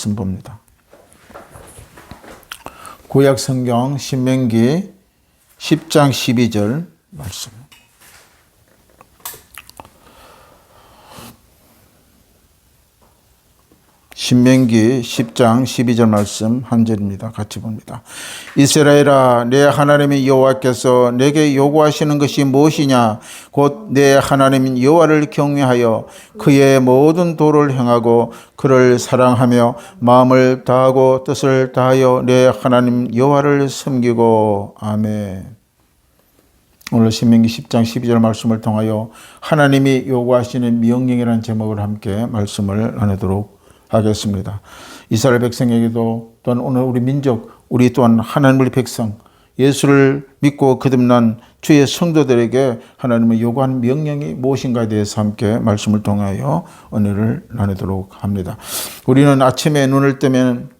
말씀 봅니다. 구약 성경 신명기 10장 12절 말씀. 신명기 10장 12절 말씀 한 절입니다. 같이 봅니다. 이스라엘아, 내 하나님인 여호와께서 내게 요구하시는 것이 무엇이냐? 곧 내 하나님인 여호와를 경외하여 그의 모든 도를 행하고 그를 사랑하며 마음을 다하고 뜻을 다하여 내 하나님 여호와를 섬기고. 아멘. 오늘 신명기 10장 12절 말씀을 통하여 하나님이 요구하시는 명령이라는 제목을 함께 말씀을 나누도록 하겠습니다. 이스라엘 백성에게도 또한 오늘 우리 민족, 우리 또한 하나님의 백성, 예수를 믿고 거듭난 주의 성도들에게 하나님의 요구하는 명령이 무엇인가에 대해서 함께 말씀을 통하여 은혜를 나누도록 합니다. 우리는 아침에 눈을 뜨면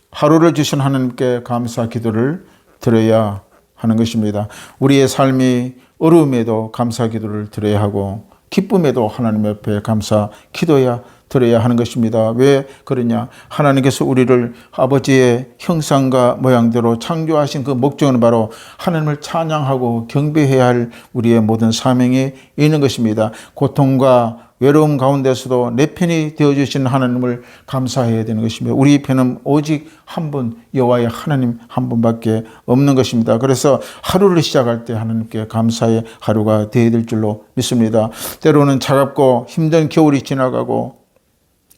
하루를 주신 하나님께 감사 기도를 드려야 하는 것입니다. 우리의 삶이 어려움에도 감사 기도를 드려야 하고 기쁨에도 하나님 옆에 감사 기도해야 드려야 하는 것입니다. 왜 그러냐? 하나님께서 우리를 아버지의 형상과 모양대로 창조하신 그 목적은 바로 하나님을 찬양하고 경배해야 할 우리의 모든 사명이 있는 것입니다. 고통과 외로움 가운데서도 내 편이 되어주신 하나님을 감사해야 되는 것입니다. 우리 편은 오직 한 분, 여호와의 하나님 한 분밖에 없는 것입니다. 그래서 하루를 시작할 때 하나님께 감사의 하루가 되어야 될 줄로 믿습니다. 때로는 차갑고 힘든 겨울이 지나가고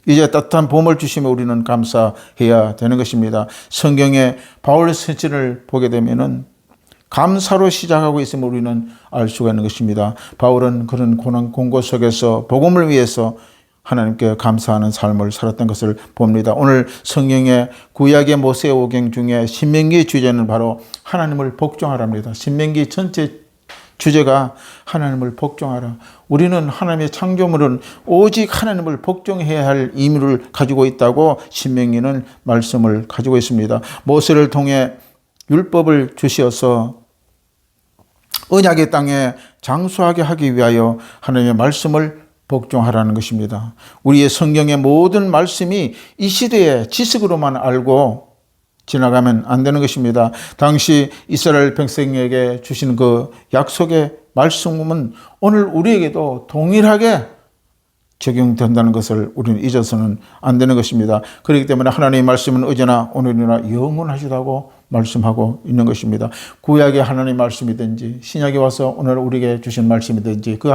이제 따뜻한 봄을 주시며 우리는 감사해야 되는 것입니다. 성경에 바울 서신을 보게 되면은 감사로 시작하고 있음을 우리는 알 수가 있는 것입니다. 바울은 그런 고난 공고 속에서 복음을 위해서 하나님께 감사하는 삶을 살았던 것을 봅니다. 오늘 성경의 구약의 모세오경 중에 신명기 주제는 바로 하나님을 복종하랍니다. 신명기 전체 주제가 하나님을 복종하라. 우리는 하나님의 창조물은 오직 하나님을 복종해야 할 의무를 가지고 있다고 신명기는 말씀을 가지고 있습니다. 모세를 통해 율법을 주시어서 언약의 땅에 장수하게 하기 위하여 하나님의 말씀을 복종하라는 것입니다. 우리의 성경의 모든 말씀이 이 시대의 지식으로만 알고 지나가면 안 되는 것입니다. 당시 이스라엘 백성에게 주신 그 약속의 말씀은 오늘 우리에게도 동일하게 적용된다는 것을 우리는 잊어서는 안 되는 것입니다. 그렇기 때문에 하나님의 말씀은 어제나 오늘이나 영원하시다고 말씀하고 있는 것입니다. 구약의 하나님의 말씀이든지 신약에 와서 오늘 우리에게 주신 말씀이든지 그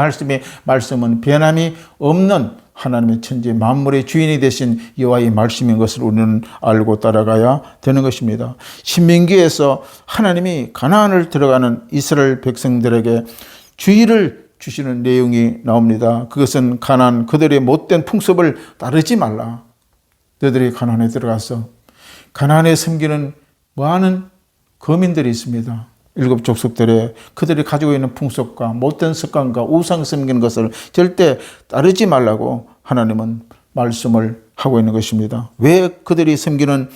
말씀은 변함이 없는 하나님의 천지 만물의 주인이 되신 여호와의 말씀인 것을 우리는 알고 따라가야 되는 것입니다. 신명기에서 하나님이 가나안을 들어가는 이스라엘 백성들에게 주의를 주시는 내용이 나옵니다. 그것은 가나안 그들의 못된 풍습을 따르지 말라. 너희들이 가나안에 들어가서 가나안에 섬기는 많은 거민들이 있습니다. 일곱 족속들의 그들이 가지고 있는 풍속과 못된 습관과 우상 섬기는 것을 절대 따르지 말라고 하나님은 말씀을 하고 있는 것입니다. 왜 그들이 섬기는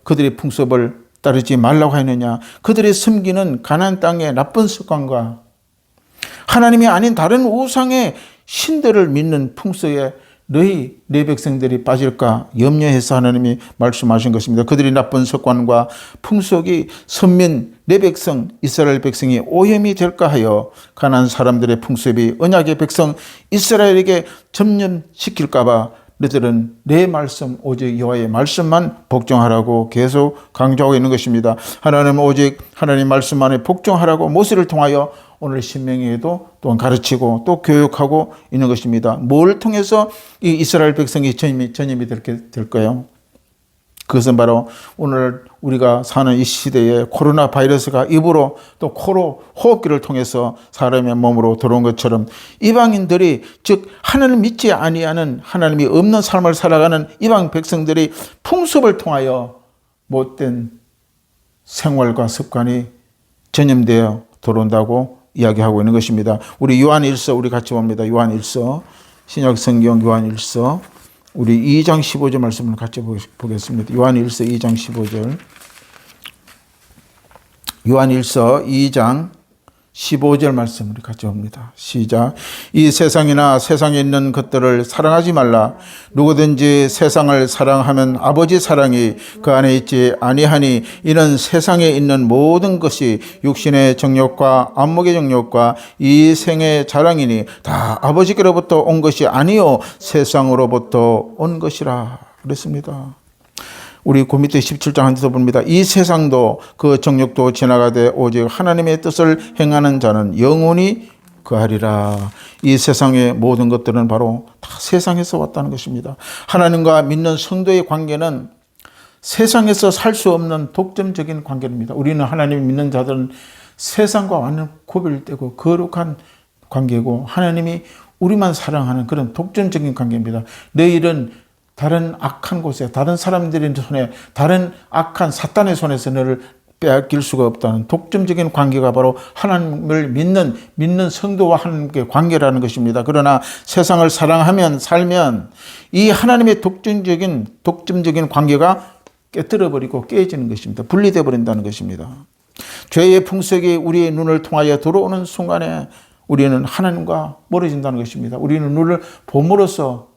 그들의 풍습을 따르지 말라고 했느냐? 그들이 섬기는 가나안 땅의 나쁜 습관과 하나님이 아닌 다른 우상의 신들을 믿는 풍속에 너희 내 백성들이 빠질까 염려해서 하나님이 말씀하신 것입니다. 그들이 나쁜 습관과 풍속이 선민 내 백성 이스라엘 백성이 오염이 될까 하여 가나안 사람들의 풍습이 언약의 백성 이스라엘에게 점령시킬까 봐 너희들은 내 말씀 오직 여호와의 말씀만 복종하라고 계속 강조하고 있는 것입니다. 하나님은 오직 하나님 말씀만에 복종하라고 모세를 통하여 오늘 신명기에도 또한 가르치고 또 교육하고 있는 것입니다. 뭘 통해서 이 이스라엘 백성이 전염이 될까요? 그것은 바로 오늘 우리가 사는 이 시대에 코로나 바이러스가 입으로 또 코로 호흡기를 통해서 사람의 몸으로 들어온 것처럼 이방인들이 즉 하나님을 믿지 아니하는 하나님이 없는 삶을 살아가는 이방 백성들이 풍습을 통하여 못된 생활과 습관이 전염되어 들어온다고 이야기하고 있는 것입니다. 우리 요한일서 우리 같이 봅니다. 요한일서 신약 성경 요한일서 우리 2장 15절 말씀을 같이 보겠습니다. 요한일서 2장 15절 요한일서 2장 15절 말씀 우리 같이 봅니다. 시작. 이 세상이나 세상에 있는 것들을 사랑하지 말라. 누구든지 세상을 사랑하면 아버지 사랑이 그 안에 있지 아니하니 이는 세상에 있는 모든 것이 육신의 정욕과 안목의 정욕과 이 생의 자랑이니 다 아버지께로부터 온 것이 아니요 세상으로부터 온 것이라 그랬습니다. 우리 그 밑에 17장 한에서 봅니다. 이 세상도 그 정욕도 지나가되 오직 하나님의 뜻을 행하는 자는 영원히 그하리라. 이 세상의 모든 것들은 바로 다 세상에서 왔다는 것입니다. 하나님과 믿는 성도의 관계는 세상에서 살 수 없는 독점적인 관계입니다. 우리는 하나님을 믿는 자들은 세상과 완전 구별되고 거룩한 관계고 하나님이 우리만 사랑하는 그런 독점적인 관계입니다. 너희는 다른 악한 곳에 다른 사람들의 손에 다른 악한 사탄의 손에서 너를 빼앗길 수가 없다는 독점적인 관계가 바로 하나님을 믿는 성도와 하나님의 관계라는 것입니다. 그러나 세상을 사랑하면 살면 이 하나님의 독점적인 관계가 깨뜨려버리고 깨지는 것입니다. 분리되어 버린다는 것입니다. 죄의 풍속이 우리의 눈을 통하여 들어오는 순간에 우리는 하나님과 멀어진다는 것입니다. 우리는 눈을 봄으로써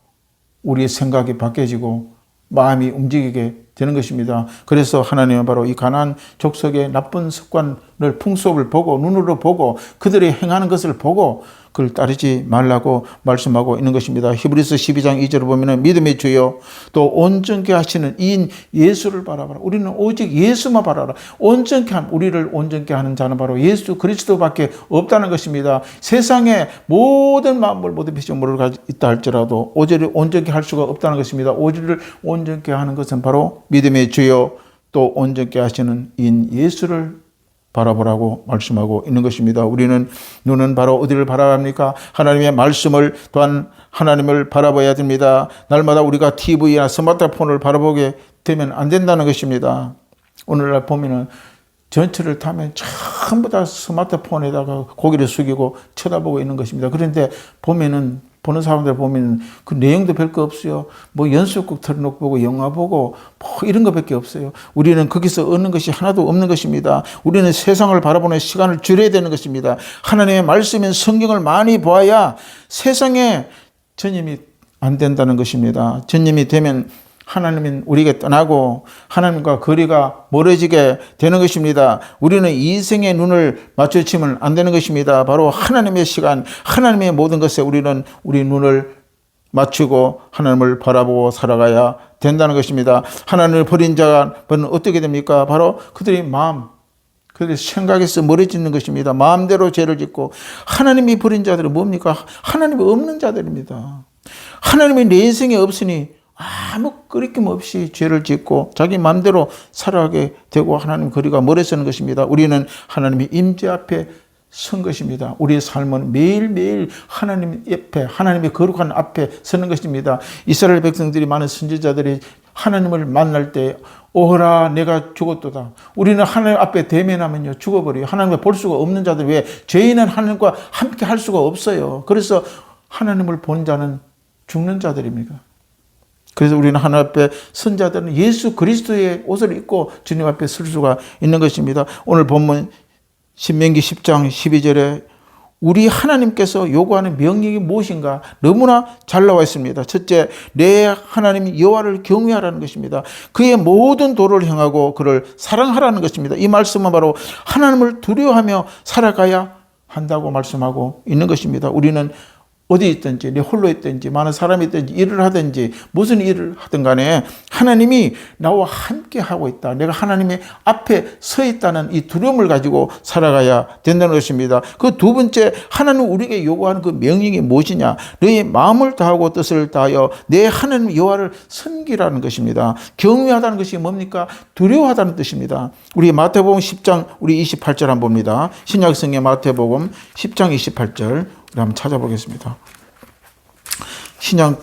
우리의 생각이 바뀌어지고 마음이 움직이게 되는 것입니다. 그래서 하나님은 바로 이 가나안 족속의 나쁜 습관을 풍속을 보고 눈으로 보고 그들이 행하는 것을 보고 그걸 따르지 말라고 말씀하고 있는 것입니다. 히브리서 12장 2절을 보면 믿음의 주여 또 온전케 하시는 이인 예수를 바라봐라. 우리는 오직 예수만 바라라. 우리를 온전케 하는 자는 바로 예수 그리스도밖에 없다는 것입니다. 세상에 모든 마음을 모든 피조물을 가지고 있다 할지라도 오직을 온전케 할 수가 없다는 것입니다. 오직을 온전케 하는 것은 바로 믿음의 주여 또 온전케 하시는 이인 예수를 바라보라고 말씀하고 있는 것입니다. 우리는 눈은 바로 어디를 바라봅니까? 하나님의 말씀을 또한 하나님을 바라봐야 됩니다. 날마다 우리가 TV나 스마트폰을 바라보게 되면 안 된다는 것입니다. 오늘날 보면은 전철을 타면 전부 다 스마트폰에다가 고개를 숙이고 쳐다보고 있는 것입니다. 그런데 보는 사람들 보면 그 내용도 별거 없어요. 뭐 연속극 틀어놓고 보고 영화 보고 뭐 이런 것밖에 없어요. 우리는 거기서 얻는 것이 하나도 없는 것입니다. 우리는 세상을 바라보는 시간을 줄여야 되는 것입니다. 하나님의 말씀인 성경을 많이 보아야 세상에 전념이 안 된다는 것입니다. 전념이 되면 하나님은 우리에게 떠나고 하나님과 거리가 멀어지게 되는 것입니다. 우리는 이생의 눈을 맞추치면 안 되는 것입니다. 바로 하나님의 시간, 하나님의 모든 것에 우리는 우리 눈을 맞추고 하나님을 바라보고 살아가야 된다는 것입니다. 하나님을 버린 자는 어떻게 됩니까? 바로 그들의 생각에서 멀어지는 것입니다. 마음대로 죄를 짓고 하나님이 버린 자들은 뭡니까? 하나님이 없는 자들입니다. 하나님이 내 인생에 없으니 아무 끄리낌 없이 죄를 짓고 자기 마음대로 살아가게 되고 하나님 거리가 멀어지는 것입니다. 우리는 하나님의 임재 앞에 선 것입니다. 우리의 삶은 매일매일 하나님 옆에 하나님의 거룩한 앞에 서는 것입니다. 이스라엘 백성들이 많은 선지자들이 하나님을 만날 때 오호라 내가 죽었도다. 우리는 하나님 앞에 대면하면요 죽어버려요. 하나님을 볼 수가 없는 자들 왜 죄인은 하나님과 함께 할 수가 없어요. 그래서 하나님을 본 자는 죽는 자들입니다. 그래서 우리는 하나님 앞에 선 자들은 예수 그리스도의 옷을 입고 주님 앞에 설 수가 있는 것입니다. 오늘 본문 신명기 10장 12절에 우리 하나님께서 요구하는 명령이 무엇인가 너무나 잘 나와 있습니다. 첫째, 내 하나님 여호와를 경외하라는 것입니다. 그의 모든 도를 행하고 그를 사랑하라는 것입니다. 이 말씀은 바로 하나님을 두려워하며 살아가야 한다고 말씀하고 있는 것입니다. 우리는 어디 있든지 내 홀로 있든지 많은 사람이 있든지 일을 하든지 무슨 일을 하든 간에 하나님이 나와 함께 하고 있다. 내가 하나님의 앞에 서 있다는 이 두려움을 가지고 살아가야 된다는 것입니다. 그 두 번째, 하나님 우리에게 요구하는 그 명령이 무엇이냐? 너의 마음을 다하고 뜻을 다하여 내 하나님 여호와를 섬기라는 것입니다. 경외하다는 것이 뭡니까? 두려워하다는 뜻입니다. 우리 마태복음 10장 우리 28절 한번 봅니다. 신약성경 마태복음 10장 28절 한번 찾아보겠습니다. 신약복음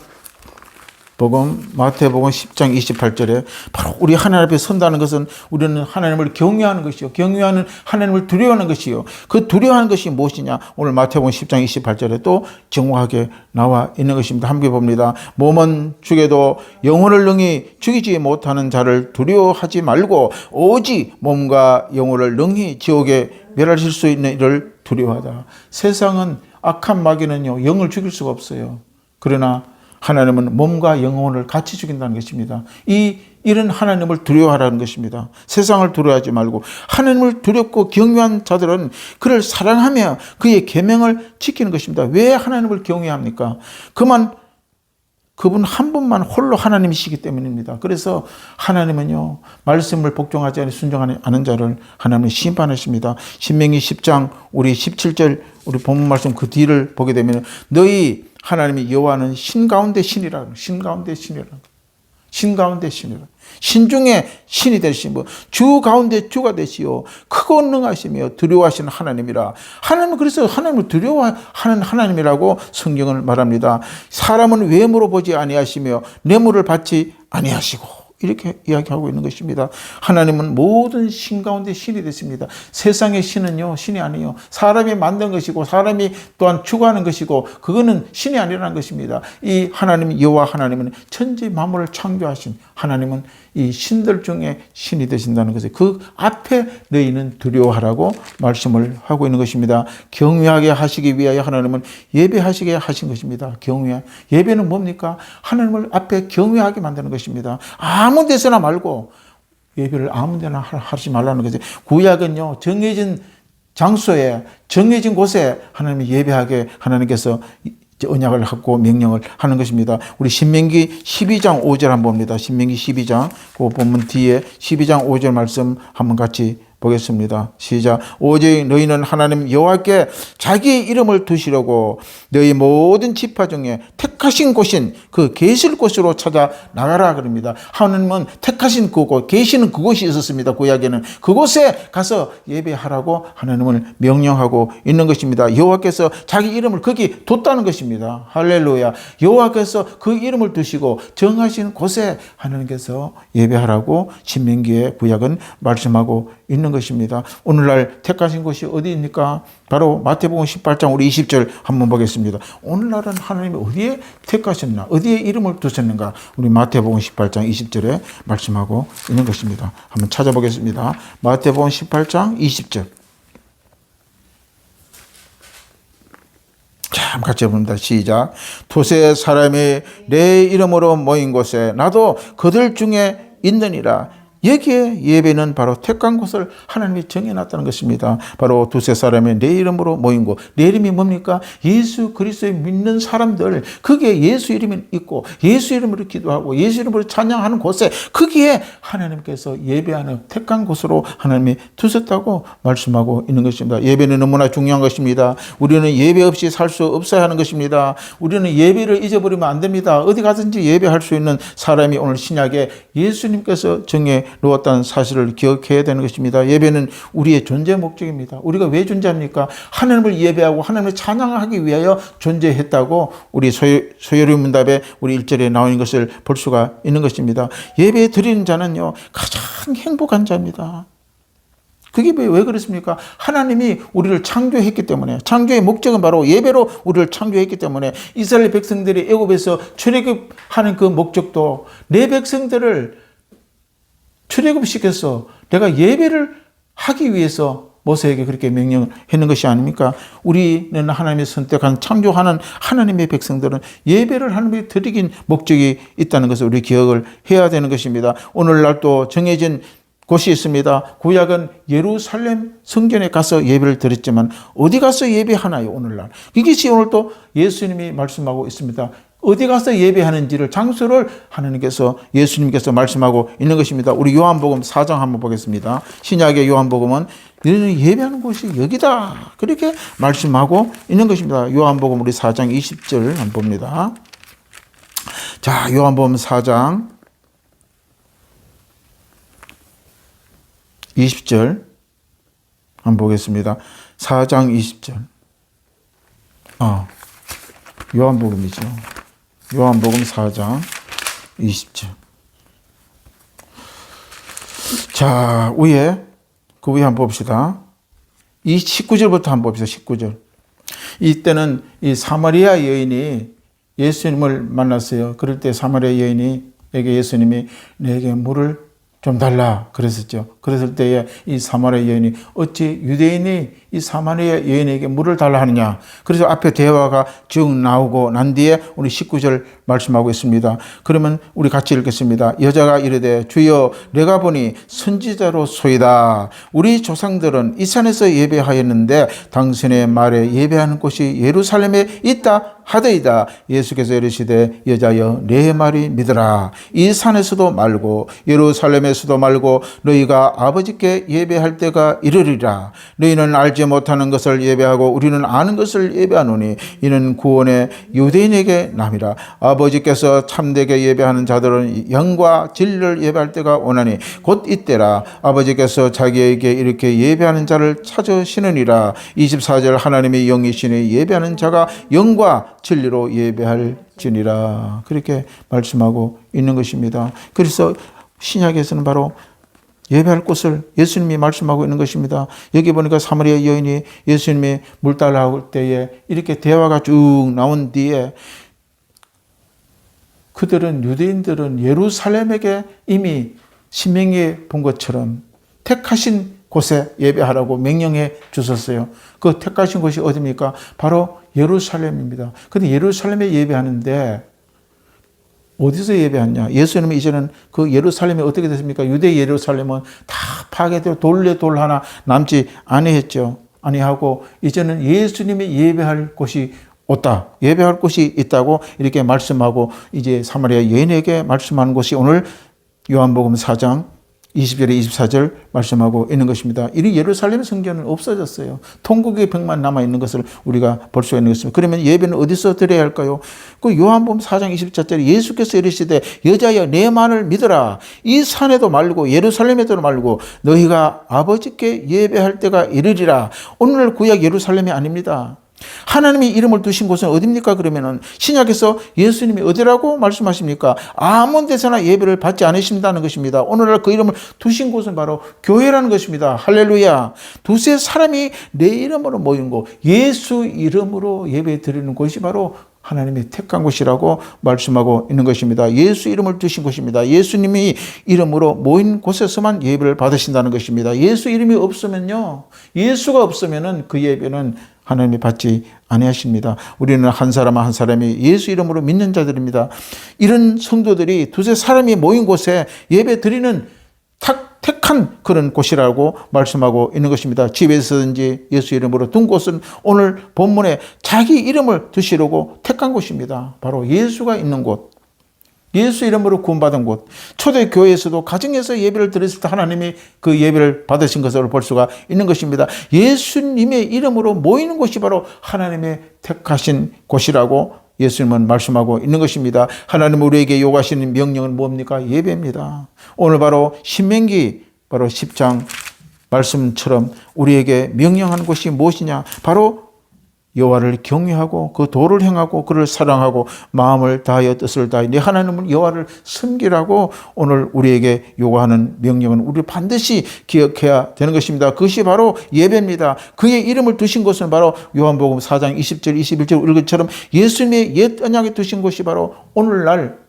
마태복음 10장 28절에 바로 우리 하나님 앞에 선다는 것은 우리는 하나님을 경외하는 것이요. 경외하는 하나님을 두려워하는 것이요. 그 두려워하는 것이 무엇이냐? 오늘 마태복음 10장 28절에 또 정확하게 나와 있는 것입니다. 함께 봅니다. 몸은 죽여도 영혼을 능히 죽이지 못하는 자를 두려워하지 말고 오직 몸과 영혼을 능히 지옥에 멸하실 수 있는 이를 두려워하다. 세상은 악한 마귀는요, 영을 죽일 수가 없어요. 그러나 하나님은 몸과 영혼을 같이 죽인다는 것입니다. 이런 하나님을 두려워하라는 것입니다. 세상을 두려워하지 말고 하나님을 두렵고 경외한 자들은 그를 사랑하며 그의 계명을 지키는 것입니다. 왜 하나님을 경외합니까? 그분 한 분만 홀로 하나님이시기 때문입니다. 그래서 하나님은요, 말씀을 복종하지 않고 순종하지 않은 자를 하나님은 심판하십니다. 신명기 10장 우리 17절 우리 본문 말씀 그 뒤를 보게 되면 너희 하나님이 여호와는 신 가운데 신이라. 신 가운데 신이라. 신 가운데 신이라. 신 중에 신이 되신 분, 주 가운데 주가 되시오. 크고 능하시며 두려워하시는 하나님이라. 하나님은 그래서 하나님을 두려워하는 하나님이라고 성경을 말합니다. 사람은 외모로 보지 아니하시며 뇌물을 받지 아니하시고. 이렇게 이야기하고 있는 것입니다. 하나님은 모든 신 가운데 신이 됐습니다. 세상의 신은요, 신이 아니에요. 사람이 만든 것이고 사람이 또한 추구하는 것이고 그거는 신이 아니라는 것입니다. 이 하나님 여호와 하나님은 천지 만물을 창조하신 하나님은 이 신들 중에 신이 되신다는 것을 그 앞에 너희는 두려워하라고 말씀을 하고 있는 것입니다. 경외하게 하시기 위하여 하나님은 예배하시게 하신 것입니다. 예배는 뭡니까? 하나님을 앞에 경외하게 만드는 것입니다. 아무 데서나 말고 예배를 아무 데나 하지 말라는 거죠. 구약은요, 정해진 장소에 정해진 곳에 하나님이 예배하게 하나님께서 언약을 하고 명령을 하는 것입니다. 우리 신명기 12장 5절 한번 봅니다. 신명기 12장 그 본문 뒤에 12장 5절 말씀 한번 같이 보겠습니다. 시작. 오직 너희는 하나님 여호와께 자기 이름을 두시려고 너희 모든 지파 중에 택하신 곳인 그 계실 곳으로 찾아 나가라 그럽니다. 하나님은 택하신 그곳, 계시는 그곳이 있었습니다. 구약에는 그곳에 가서 예배하라고 하나님을 명령하고 있는 것입니다. 여호와께서 자기 이름을 거기 뒀다는 것입니다. 할렐루야. 여호와께서 그 이름을 두시고 정하신 곳에 하나님께서 예배하라고 신명기의 구약은 말씀하고 있는 것입니다. 오늘날 택하신 곳이 어디입니까? 바로 마태복음 18장 우리 20절 한번 보겠습니다. 오늘날은 하나님이 어디에 택하셨나? 어디에 이름을 두셨는가? 우리 마태복음 18장 20절에 말씀하고 있는 것입니다. 한번 찾아보겠습니다. 마태복음 18장 20절. 자, 같이 봅니다. 시작. 두세 사람이 내 이름으로 모인 곳에 나도 그들 중에 있느니라. 여기에 예배는 바로 택한 곳을 하나님이 정해놨다는 것입니다. 바로 두세 사람이 내 이름으로 모인 곳. 내 이름이 뭡니까? 예수 그리스도를 믿는 사람들. 거기에 예수 이름이 있고 예수 이름으로 기도하고 예수 이름으로 찬양하는 곳에 거기에 하나님께서 예배하는 택한 곳으로 하나님이 두셨다고 말씀하고 있는 것입니다. 예배는 너무나 중요한 것입니다. 우리는 예배 없이 살 수 없어야 하는 것입니다. 우리는 예배를 잊어버리면 안 됩니다. 어디 가든지 예배할 수 있는 사람이 오늘 신약에 예수님께서 정해 놓았다는 사실을 기억해야 되는 것입니다. 예배는 우리의 존재 목적입니다. 우리가 왜 존재합니까? 하나님을 예배하고 하나님을 찬양하기 위하여 존재했다고 우리 소요리 문답에 우리 1절에 나오는 것을 볼 수가 있는 것입니다. 예배 드리는 자는요, 가장 행복한 자입니다. 그게 왜 그렇습니까? 하나님이 우리를 창조했기 때문에, 창조의 목적은 바로 예배로 우리를 창조했기 때문에 이스라엘 백성들이 애굽에서 출애굽하는 그 목적도 내 백성들을 출애굽시켜서 내가 예배를 하기 위해서 모세에게 그렇게 명령을 했는 것이 아닙니까? 우리는 하나님이 선택한 창조하는 하나님의 백성들은 예배를 하나님께 드리긴 목적이 있다는 것을 우리 기억을 해야 되는 것입니다. 오늘날 또 정해진 곳이 있습니다. 구약은 예루살렘 성전에 가서 예배를 드렸지만 어디 가서 예배하나요? 오늘날 이것이 오늘 또 예수님이 말씀하고 있습니다. 어디 가서 예배하는지를 장소를 하나님께서 예수님께서 말씀하고 있는 것입니다. 우리 요한복음 4장 한번 보겠습니다. 신약의 요한복음은 너희는 예배하는 곳이 여기다 그렇게 말씀하고 있는 것입니다. 요한복음 우리 4장 20절 한번 봅니다. 자, 요한복음 4장 20절 한번 보겠습니다. 4장 20절. 요한복음이죠. 요한복음 4장 20절. 자, 그 위에 한번 봅시다. 이 19절부터 한번 봅시다. 19절. 이때는 이 사마리아 여인이 예수님을 만났어요. 그럴 때 사마리아 여인에게 예수님이 내게 물을 좀 달라 그랬었죠. 그랬을 때에 이 사마리아 여인이 어찌 유대인이 이 사마리아 여인에게 물을 달라 하느냐. 그래서 앞에 대화가 쭉 나오고 난 뒤에 우리 19절 말씀하고 있습니다. 그러면 우리 같이 읽겠습니다. 여자가 이르되 주여 내가 보니 선지자로소이다. 우리 조상들은 이 산에서 예배하였는데 당신의 말에 예배하는 곳이 예루살렘에 있다 하더이다. 예수께서 이르시되 여자여 내 말이 믿으라. 이 산에서도 말고 예루살렘에서도 말고 너희가 아버지께 예배할 때가 이르리라. 너희는 알지 못하는 것을 예배하고 우리는 아는 것을 예배하노니 이는 구원의 유대인에게 남이라. 아버지께서 참되게 예배하는 자들은 영과 진리를 예배할 때가 오나니 곧 이때라. 아버지께서 자기에게 이렇게 예배하는 자를 찾으시느니라. 24절 하나님의 영이시니 예배하는 자가 영과 진리로 예배할지니라. 그렇게 말씀하고 있는 것입니다. 그래서 신약에서는 바로 예배할 곳을 예수님이 말씀하고 있는 것입니다. 여기 보니까 사마리아 여인이 예수님이 물 달라 할 때에 이렇게 대화가 쭉 나온 뒤에 그들은 유대인들은 예루살렘에게 이미 신명기에 본 것처럼 택하신 곳에 예배하라고 명령해 주셨어요. 그 택하신 곳이 어디입니까? 바로 예루살렘입니다. 근데 예루살렘에 예배하는데 어디서 예배하냐? 예수님은 이제는 그 예루살렘이 어떻게 됐습니까? 유대 예루살렘은 다 파괴되고 돌 하나 남지 아니하고 이제는 예수님이 예배할 곳이 없다. 예배할 곳이 있다고 이렇게 말씀하고 이제 사마리아 여인에게 말씀하는 것이 오늘 요한복음 4장 20절에 24절 말씀하고 있는 것입니다. 이 예루살렘 성전은 없어졌어요. 통곡의 벽만 남아있는 것을 우리가 볼 수가 있는 것입니다. 그러면 예배는 어디서 드려야 할까요? 그 요한복음 4장 24절에 예수께서 이르시되 여자여 내 말을 믿어라. 이 산에도 말고 예루살렘에도 말고 너희가 아버지께 예배할 때가 이르리라. 오늘 구약 예루살렘이 아닙니다. 하나님이 이름을 두신 곳은 어디입니까? 그러면은 신약에서 예수님이 어디라고 말씀하십니까? 아무 데서나 예배를 받지 않으신다는 것입니다. 오늘날 그 이름을 두신 곳은 바로 교회라는 것입니다. 할렐루야. 두세 사람이 내 이름으로 모인 곳, 예수 이름으로 예배 드리는 곳이 바로 하나님이 택한 곳이라고 말씀하고 있는 것입니다. 예수 이름을 두신 곳입니다. 예수님이 이름으로 모인 곳에서만 예배를 받으신다는 것입니다. 예수 이름이 없으면요, 예수가 없으면은 그 예배는 하나님이 받지 아니하십니다. 우리는 한 사람 한 사람이 예수 이름으로 믿는 자들입니다. 이런 성도들이 두세 사람이 모인 곳에 예배 드리는 택한 그런 곳이라고 말씀하고 있는 것입니다. 집에서든지 예수 이름으로 둔 곳은 오늘 본문에 자기 이름을 두시려고 택한 곳입니다. 바로 예수가 있는 곳, 예수 이름으로 구원받은 곳. 초대교회에서도 가정에서 예배를 드렸을 때 하나님이 그 예배를 받으신 것으로 볼 수가 있는 것입니다. 예수님의 이름으로 모이는 곳이 바로 하나님의 택하신 곳이라고 예수님은 말씀하고 있는 것입니다. 하나님 우리에게 요구하시는 명령은 뭡니까? 예배입니다. 오늘 바로 신명기 바로 10장 말씀처럼 우리에게 명령하는 것이 무엇이냐? 바로 여호와를 경외하고 그 도를 행하고 그를 사랑하고 마음을 다하여 뜻을 다하여 내 하나님을 여호와를 섬기라고 오늘 우리에게 요구하는 명령은 우리 반드시 기억해야 되는 것입니다. 그것이 바로 예배입니다. 그의 이름을 두신 것은 바로 요한복음 4장 20절 21절 읽은 것처럼 예수님의 옛 언약에 두신 것이 바로 오늘날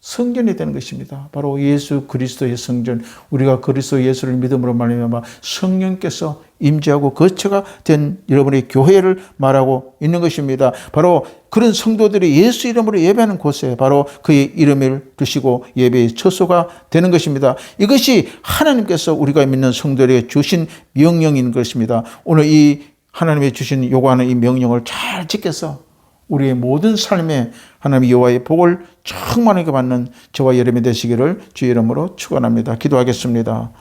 성전이 되는 것입니다. 바로 예수 그리스도의 성전, 우리가 그리스도 예수를 믿음으로 말미암아 성령께서 임재하고 거처가 된 여러분의 교회를 말하고 있는 것입니다. 바로 그런 성도들이 예수 이름으로 예배하는 곳에 바로 그의 이름을 두시고 예배의 처소가 되는 것입니다. 이것이 하나님께서 우리가 믿는 성도들에게 주신 명령인 것입니다. 오늘 이 하나님이 주신 요구하는 이 명령을 잘 지켜서 우리의 모든 삶에 하나님 여호와의 복을 충만하게 받는 저와 여러분이 되시기를 주의 이름으로 축원합니다. 기도하겠습니다.